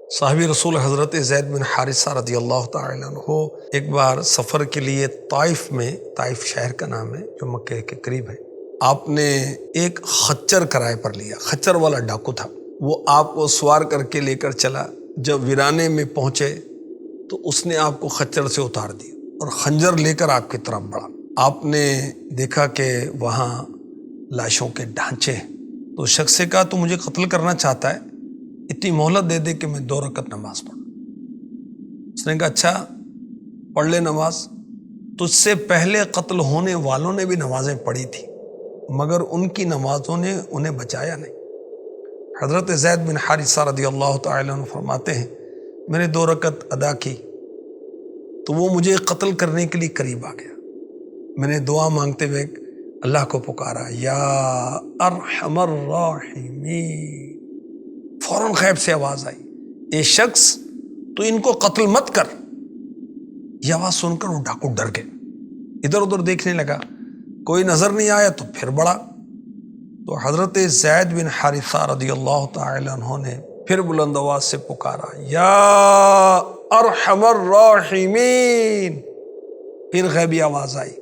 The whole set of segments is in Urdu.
صحابی رسول حضرت زید بن حارثہ رضی اللہ تعالی عنہ ایک بار سفر کے لیے طائف میں، طائف شہر کا نام ہے جو مکہ کے قریب ہے، آپ نے ایک خچر کرائے پر لیا۔ خچر والا ڈاکو تھا، وہ آپ کو سوار کر کے لے کر چلا۔ جب ویرانے میں پہنچے تو اس نے آپ کو خچر سے اتار دیا اور خنجر لے کر آپ کی طرف بڑھا۔ آپ نے دیکھا کہ وہاں لاشوں کے ڈھانچے ہیں، تو شخص سے کہا تو مجھے قتل کرنا چاہتا ہے، اتنی مہلت دے دے کہ میں 2 رکعت نماز پڑھوں۔ اس نے کہا اچھا پڑھ لے نماز۔ تجھ سے پہلے قتل ہونے والوں نے بھی نمازیں پڑھی تھی، مگر ان کی نمازوں نے انہیں بچایا نہیں۔ حضرت زید بن حارثہ رضی اللہ تعالی عنہ فرماتے ہیں میں نے 2 رکعت ادا کی تو وہ مجھے قتل کرنے کے لیے قریب آ گیا۔ میں نے دعا مانگتے ہوئے اللہ کو پکارا، یا ارحم الراحمین۔ فوراً غیب سے آواز آئی، اے شخص تو ان کو قتل مت کر۔ یہ آواز سن کر وہ ڈاکو ڈر گئے، ادھر ادھر دیکھنے لگا، کوئی نظر نہیں آیا تو پھر بڑھا۔ تو حضرت زید بن حارثہ رضی اللہ تعالی عنہ نے پھر بلند آواز سے پکارا، یا ارحم الراحمین۔ پھر غیبی آواز آئی،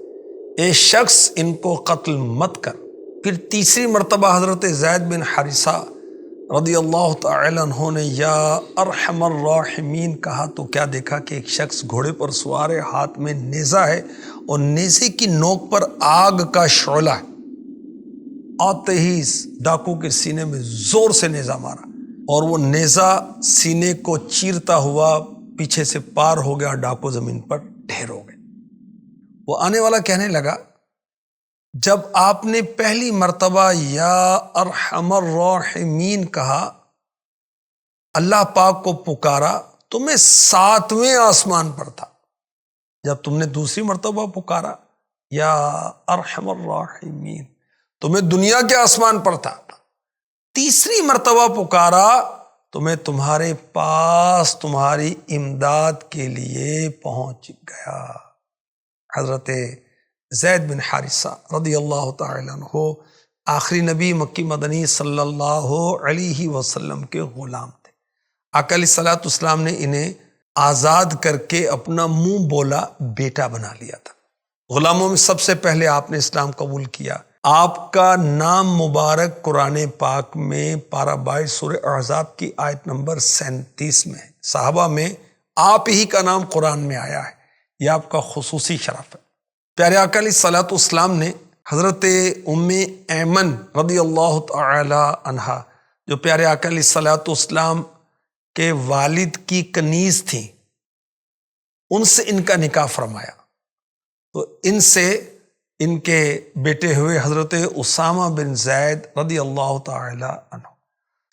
اے شخص ان کو قتل مت کر۔ پھر تیسری مرتبہ حضرت زید بن حارثہ رضی اللہ تعالی عنہ نے یا ارحم الراحمین کہا تو کیا دیکھا کہ ایک شخص گھوڑے پر سوار ہے، ہاتھ میں نیزہ ہے اور نیزے کی نوک پر آگ کا شعلہ ہے۔ آتے ہی ڈاکو کے سینے میں زور سے نیزہ مارا اور وہ نیزہ سینے کو چیرتا ہوا پیچھے سے پار ہو گیا، ڈاکو زمین پر ڈھیر ہو گئے۔ وہ آنے والا کہنے لگا، جب آپ نے پہلی مرتبہ یا ارحم الراحمین کہا، اللہ پاک کو پکارا تو میں 7ویں آسمان پر تھا۔ جب تم نے دوسری مرتبہ پکارا یا ارحم الراحمین تو میں دنیا کے آسمان پر تھا۔ تیسری مرتبہ پکارا تو میں تمہارے پاس تمہاری امداد کے لیے پہنچ گیا۔ حضرت زید بن حارثہ رضی اللہ تعالی عنہ آخری نبی مکی مدنی صلی اللہ علیہ وسلم کے غلام تھے۔ آقا علیہ الصلوۃ والسلام نے انہیں آزاد کر کے اپنا منہ بولا بیٹا بنا لیا تھا۔ غلاموں میں سب سے پہلے آپ نے اسلام قبول کیا۔ آپ کا نام مبارک قرآن پاک میں پارہ 22 سورہ احزاب کی آیت نمبر 37 میں ہے۔ صحابہ میں آپ ہی کا نام قرآن میں آیا ہے، یہ آپ کا خصوصی شرف ہے۔ پیارے آقا علیہ الصلوۃ والسلام نے حضرت ام ایمن رضی اللہ تعالی عنہا جو پیارے آقا علیہ الصلوۃ والسلام کے والد کی کنیز تھیں، ان سے ان کا نکاح فرمایا۔ تو ان سے ان کے بیٹے ہوئے حضرت اسامہ بن زید رضی اللہ تعالی عنہ۔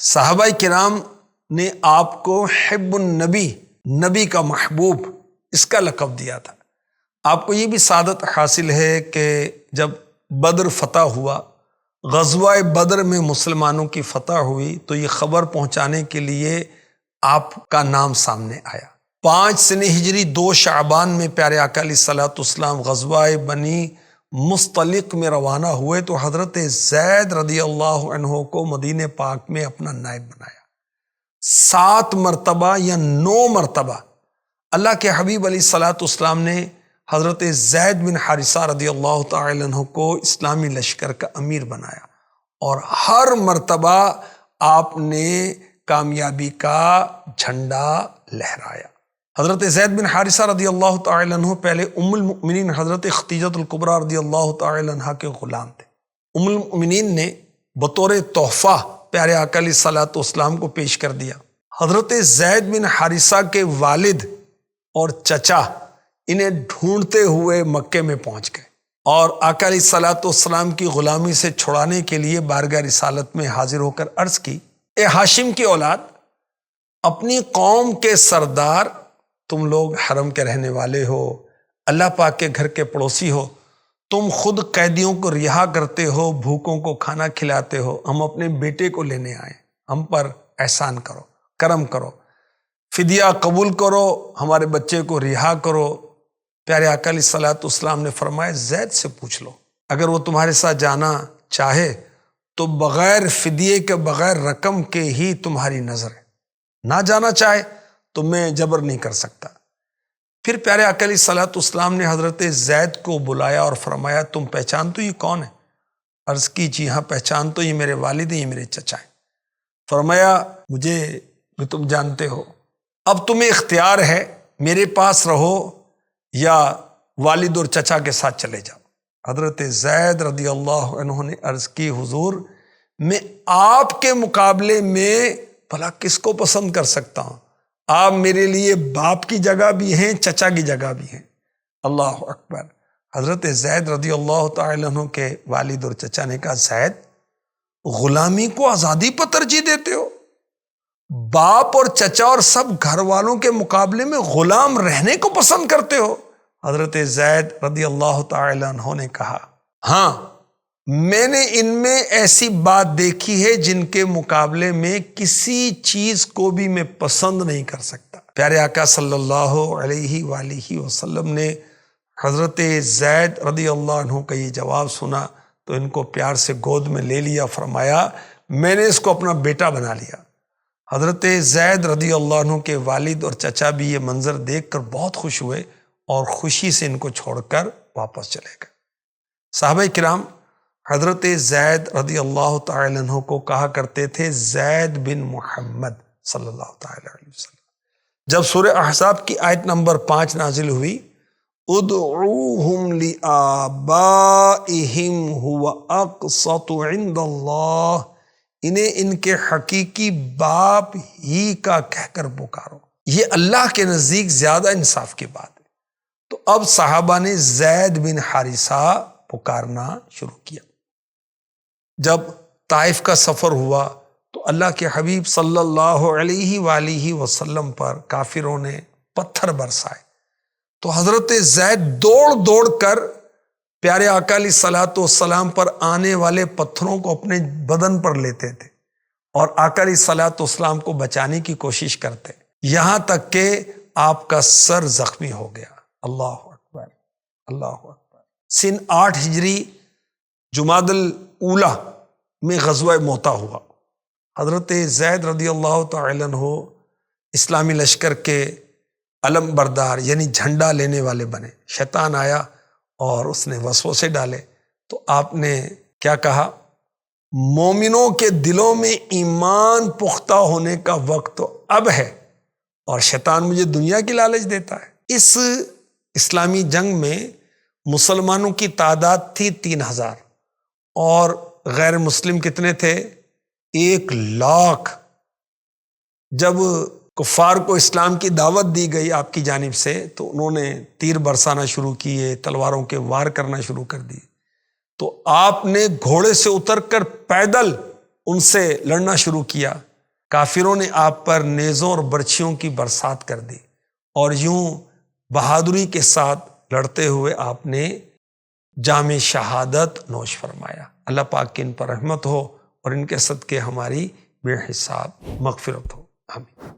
صحابہ کرام نے آپ کو حب النبی، نبی کا محبوب، اس کا لقب دیا تھا۔ آپ کو یہ بھی سعادت حاصل ہے کہ جب بدر فتح ہوا، غزوہ بدر میں مسلمانوں کی فتح ہوئی، تو یہ خبر پہنچانے کے لیے آپ کا نام سامنے آیا۔ 5 سنہ ہجری 2 شعبان میں پیارے آقا علیہ الصلوۃ والسلام غزوہ بنی مصطلق میں روانہ ہوئے تو حضرت زید رضی اللہ عنہ کو مدینہ پاک میں اپنا نائب بنایا۔ 7 مرتبہ یا 9 مرتبہ اللہ کے حبیب علیہ الصلوۃ والسلام نے حضرت زید بن حارثہ رضی اللہ تعالی عنہ کو اسلامی لشکر کا امیر بنایا، اور ہر مرتبہ آپ نے کامیابی کا جھنڈا لہرایا۔ حضرت زید بن حارثہ رضی اللہ تعالی عنہ پہلے ام المؤمنین حضرت خدیجہ الکبریٰ رضی اللہ تعالی عنہ کے غلام تھے۔ ام المؤمنین نے بطور تحفہ پیارے آقا علیہ الصلوۃ والسلام کو پیش کر دیا۔ حضرت زید بن حارثہ کے والد اور چچا انہیں ڈھونڈتے ہوئے مکے میں پہنچ گئے اور آقا علیہ الصلوۃ والسلام کی غلامی سے چھڑانے کے لیے بارگاہ رسالت میں حاضر ہو کر عرض کی، اے ہاشم کی اولاد، اپنی قوم کے سردار، تم لوگ حرم کے رہنے والے ہو، اللہ پاک کے گھر کے پڑوسی ہو، تم خود قیدیوں کو رہا کرتے ہو، بھوکوں کو کھانا کھلاتے ہو، ہم اپنے بیٹے کو لینے آئے، ہم پر احسان کرو، کرم کرو، فدیہ قبول کرو، ہمارے بچے کو رہا کرو۔ پیارے آقا علیہ الصلوۃ والسلام نے فرمایا، زید سے پوچھ لو، اگر وہ تمہارے ساتھ جانا چاہے تو بغیر فدیے کے، بغیر رقم کے ہی تمہاری نظر ہے۔ نہ جانا چاہے تو میں جبر نہیں کر سکتا۔ پھر پیارے آقا علیہ الصلوۃ والسلام نے حضرت زید کو بلایا اور فرمایا تم پہچان تو یہ کون ہے؟ عرض کی جی ہاں پہچان تو یہ میرے والد ہیں، یہ میرے چچا ہیں۔ فرمایا مجھے بھی تم جانتے ہو، اب تمہیں اختیار ہے میرے پاس رہو یا والد اور چچا کے ساتھ چلے جاؤ۔ حضرت زید رضی اللہ عنہ نے عرض کی حضور میں آپ کے مقابلے میں بھلا کس کو پسند کر سکتا ہوں؟ آپ میرے لیے باپ کی جگہ بھی ہیں، چچا کی جگہ بھی ہیں۔ اللہ اکبر۔ حضرت زید رضی اللہ تعالی عنہ کے والد اور چچا نے کہا زید غلامی کو آزادی پر ترجیح دیتے ہو؟ باپ اور چچا اور سب گھر والوں کے مقابلے میں غلام رہنے کو پسند کرتے ہو؟ حضرت زید رضی اللہ تعالی عنہ نے کہا ہاں میں نے ان میں ایسی بات دیکھی ہے جن کے مقابلے میں کسی چیز کو بھی میں پسند نہیں کر سکتا۔ پیارے آقا صلی اللہ علیہ وآلہ وسلم نے حضرت زید رضی اللہ عنہ کا یہ جواب سنا تو ان کو پیار سے گود میں لے لیا، فرمایا میں نے اس کو اپنا بیٹا بنا لیا۔ حضرت زید رضی اللہ عنہ کے والد اور چچا بھی یہ منظر دیکھ کر بہت خوش ہوئے اور خوشی سے ان کو چھوڑ کر واپس چلے گئے۔ صحابہ کرام حضرت زید رضی اللہ تعالی عنہ کو کہا کرتے تھے زید بن محمد صلی اللہ تعالی علیہ وسلم۔ جب سورہ احزاب کی آیت نمبر 5 نازل ہوئی ادعوہم لآبائہم ہوا اقسط عند اللہ، انہیں ان کے حقیقی باپ ہی کا کہہ کر پکارو، یہ اللہ کے نزدیک زیادہ انصاف کی بات ہے۔ تو اب صحابہ نے زید بن حارثہ پکارنا شروع کیا۔ جب طائف کا سفر ہوا تو اللہ کے حبیب صلی اللہ علیہ وآلہ وسلم پر کافروں نے پتھر برسائے تو حضرت زید دوڑ دوڑ کر پیارے آقا علیہ الصلوۃ والسلام پر آنے والے پتھروں کو اپنے بدن پر لیتے تھے اور آقا علیہ الصلوۃ والسلام کو بچانے کی کوشش کرتے، یہاں تک کہ آپ کا سر زخمی ہو گیا۔ اللہ اکبر، اللہ اکبر۔ سن 8 ہجری جمادی الاولیٰ میں غزوہ موتا ہوا۔ حضرت زید رضی اللہ تعالی عنہ اسلامی لشکر کے علم بردار یعنی جھنڈا لینے والے بنے۔ شیطان آیا اور اس نے وسوسے ڈالے تو آپ نے کیا کہا مومنوں کے دلوں میں ایمان پختہ ہونے کا وقت تو اب ہے اور شیطان مجھے دنیا کی لالچ دیتا ہے۔ اس اسلامی جنگ میں مسلمانوں کی تعداد تھی 3000 اور غیر مسلم کتنے تھے؟ 1,00,000۔ جب کفار کو اسلام کی دعوت دی گئی آپ کی جانب سے تو انہوں نے تیر برسانا شروع کیے، تلواروں کے وار کرنا شروع کر دیے، تو آپ نے گھوڑے سے اتر کر پیدل ان سے لڑنا شروع کیا۔ کافروں نے آپ پر نیزوں اور برچھیوں کی برسات کر دی اور یوں بہادری کے ساتھ لڑتے ہوئے آپ نے جام شہادت نوش فرمایا۔ اللہ پاک کی ان پر رحمت ہو اور ان کے صدقے ہماری بے حساب مغفرت ہو، آمین۔